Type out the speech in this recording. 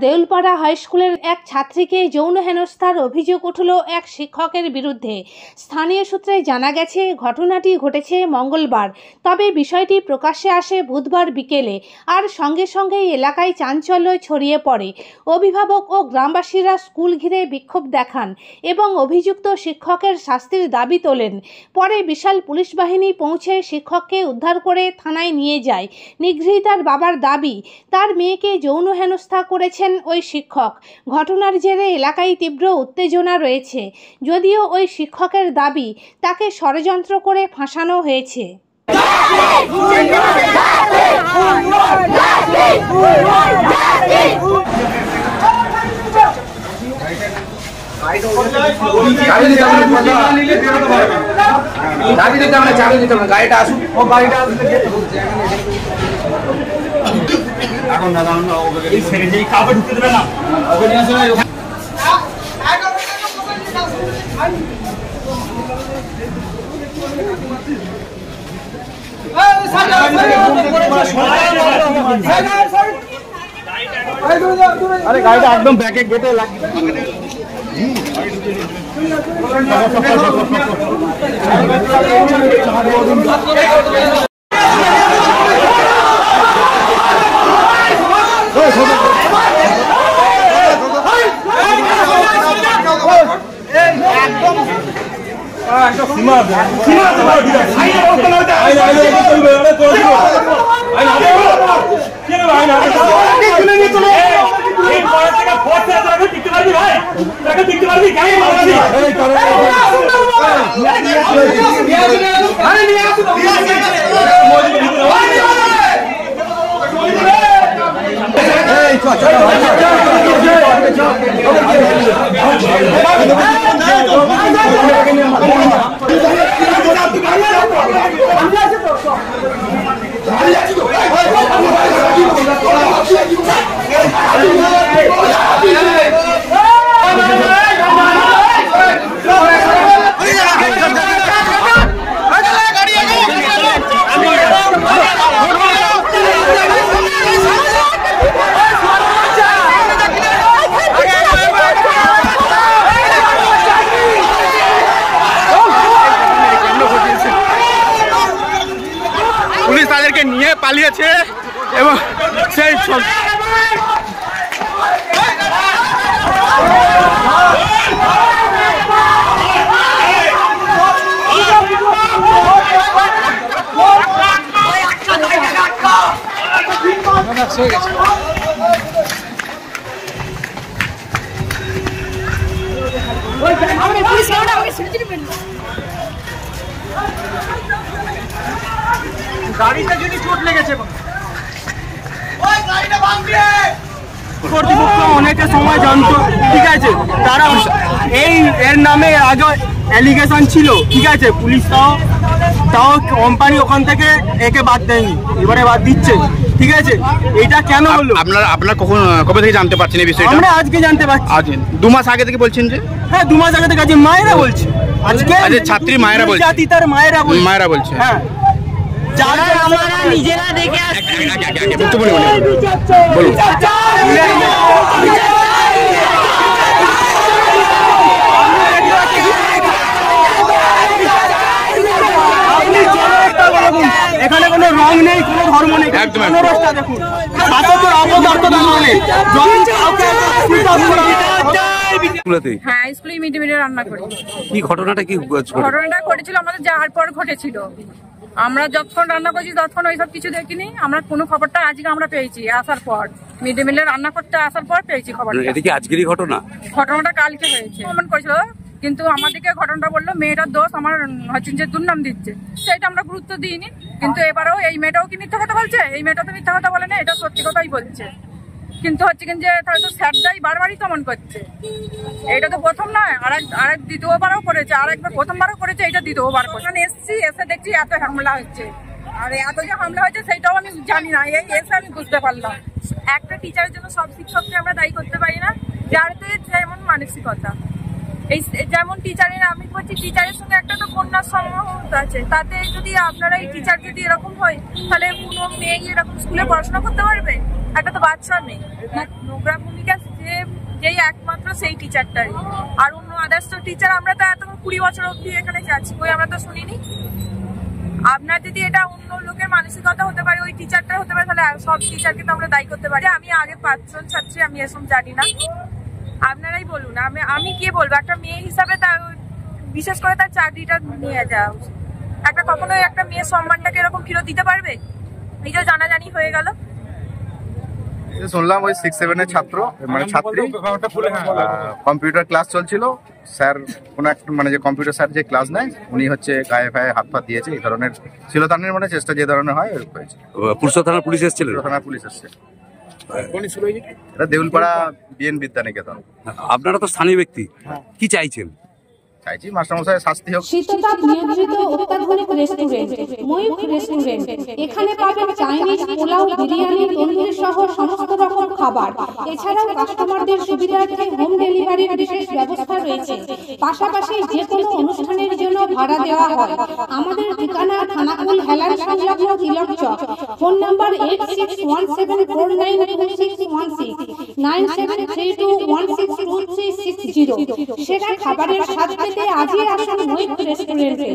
Deulpara high স্কুলের এক ছাত্রীকে যৌন হেনস্থার অভিযোগ উঠল এক শিক্ষকের বিরুদ্ধে। স্থানীয় সূত্রে জানা গেছে, ঘটনাটি ঘটেছে মঙ্গলবার, তবে বিষয়টি প্রকাশ্যে আসে বুধবার বিকেলে। আর সঙ্গে সঙ্গেই এলাকায় চাঞ্চল্য ছড়িয়ে পড়ে। অভিভাবক ও গ্রামবাসীরা স্কুল ঘিরে বিক্ষোভ দেখান এবং অভিযুক্ত শিক্ষকের শাস্তির দাবি তোলেন। পরে বিশাল পুলিশ বাহিনী পৌঁছে শিক্ষককে উদ্ধার করে থানায় নিয়ে যায়। নিগৃহীতার বাবার দাবি, তার মেয়েকে যৌন হেনস্থা করেছেন ওই শিক্ষক। ঘটনার জেরে এলাকায় তীব্র উত্তেজনা রয়েছে। যদিও ওই শিক্ষকের দাবি, তাকে ষড়যন্ত্র করে ফাঁসানো হয়েছে। এখন দাদা এই ছেড়ে যেই কাপড় ঢুকতে দেবে না, ওকে নিয়ে আসলে আরে গাড়িটা একদম ব্যাকে গেটে লাগিয়ে পুলিশ তাদেরকে নিয়ে পালিয়েছে এবং সেই গাড়িটা যদি চোট লেগেছে, কর্তৃপক্ষ অনেকের সময় জানতো, ঠিক আছে, তারা এই এর নামে আগে অ্যালিগেশন ছিল, ঠিক আছে, পুলিশ তাও কোম্পানি ওখান থেকে একে বাদ দেয়নি, এবারে বাদ দিচ্ছে, ঠিক আছে। এটা কেন হলো? আপনার কবে থেকে জানতে পারছেন এই বিষয়টা? আমরা আজকে জানতে পারছি। আজ 2 মাস আগে থেকে বলছেন যে? হ্যাঁ, 2 মাস আগে থেকে। আজকে মায়েরা বলছে, আজকে ছাত্রী মায়েরা বলছে, জাতি তার মায়েরা বলছে। হ্যাঁ, যারা আমরা নিজেরা দেখে আসছি। বলুন। এখানে কোনো রং নেই, কোনো ধর্ম নেই, মনোরসটা দেখুন, শাসকের অপদার্থতা নেই। হ্যাঁ, স্কুলে মিড ডে মিলে রান্না করি। কি ঘটনাটা ঘটেছিল আমাদের যাওয়ার পর ঘটেছিল। আমরা যখন রান্না করছি তখন ওইসব কিছু দেখিনি। আমরা কোনো খবরটা আজকে আমরা পেয়েছি আসার পর, মিড ডে মিলে রান্না করতে আসার পর পেয়েছি খবরটা। এটা কি আজকেরই ঘটনা? ঘটনাটা কালকে হয়েছে, কমেন্ট করেছিল, কিন্তু আমাদেরকে ঘটনাটা বললো মেয়েটার দোষ, আমার হচ্ছে যে দুর্নাম দিচ্ছে, সেটা আমরা গুরুত্ব দিইনি। কিন্তু এবারেও এই মেয়েটাও কি মিথ্যা কথা বলছে? এই মেয়েটা তো মিথ্যা কথা বলে না, এটা সত্যি কথাই বলছে। কিন্তু হচ্ছে কিন্তু যে তাহলে তো স্যারটাই বারবারই কমেন্ট করছে। এটা তো প্রথম নয়, আরেক দ্বিতীয়বারও করেছে, আরেকবার প্রথমবারও করেছে, এটা দ্বিতীয়বার করেছে। এসছি, এসে দেখছি এত হামলা হচ্ছে, আর এত যে হামলা হয়েছে সেটাও আমি জানি না, এই এসে আমি বুঝতে পারলাম। একটা টিচারের জন্য সব শিক্ষককে আমরা দায়ী করতে পারি না, যার তো যেমন মানসিকতা। এই যেমন টিচারের, আমি বলছি টিচারের সঙ্গে একটা তো কন্যার সম্মত আছে, তাতে যদি আপনারা এই টিচার যদি এরকম হয়, তাহলে কোনো মেয়ে এরকম স্কুলে পড়াশোনা করতে পারবে? একটা তো বাচ্চা মেয়ে, নোংরা ভূমিকা যেই একমাত্র সেই টিচারটারই, আর অন্য আদার্স তো টিচার আমরা তো এত 20 বছর অব্দি এখানে যাচ্ছি, কই আমরা তো শুনিনি। আপনার যদি এটা অন্য লোকের মানসিকতা হতে পারে, ওই টিচারটা হতে পারে, তাহলে সব টিচারকে তো আমরা দায়ী করতে পারি। আমি আগে 5 জন ছাত্রী, আমি এসব জানি না, আপনারাই বলুন। আমি কি বলবো, একটা মেয়ে হিসাবে তার বিশেষ করে তার চাকরিটা নিয়ে যাওয়া উচিত। কখনো একটা মেয়ের সম্মানটাকে এরকম ফিরত দিতে পারবে? এই যে জানাজানি হয়ে গেল। শুনলাম ওই 6-7 এর ছাত্র মানে ছাত্রী কম্পিউটার ক্লাস চলছিল, স্যার কোন একটা মানে যে কম্পিউটার স্যার যে ক্লাস নেয় উনি হচ্ছে গায়ে ফায়ে হাত পা দিয়েছে, এই ধরনের ছিলতানের মানে চেষ্টা যে ধরনের হয় ওই হয়েছে। পুরসুরা থানার পুলিশ এসেছিল? থানার পুলিশ এসছে। এটা দেউলপাড়া বিএন বিদ্যানিকেতন। আপনারা তো স্থানীয় ব্যক্তি, কি চাইছেন? চাইছি মাস্টারমশাইয়ের শাস্তি হোক। শীততাপ নিয়ন্ত্রিত অত্যাধুনিক রেস্টুরেন্ট ময়ূখ রেস্টুরেন্ট। এখানে পাবেন চাইনিজ, পোলাও, বিরিয়ানি, তন্দুরি সহ সমস্ত রকম খাবার। এছাড়াও কাস্টমারদের সুবিধার্থে হোম ডেলিভারির বিশেষ ব্যবস্থা রয়েছে। পাশাপাশি যে কোনো অনুষ্ঠানের জন্য ভাড়া দেওয়া হয়। আমাদের ঠিকানা খানাকুল হেলান সংলগ্ন তিলক চক। Phone number 8617492616 9732162360। সেরা খাবারের স্বাদ পেতে আজই আসুন ময়ূখ রেস্টুরেন্টে।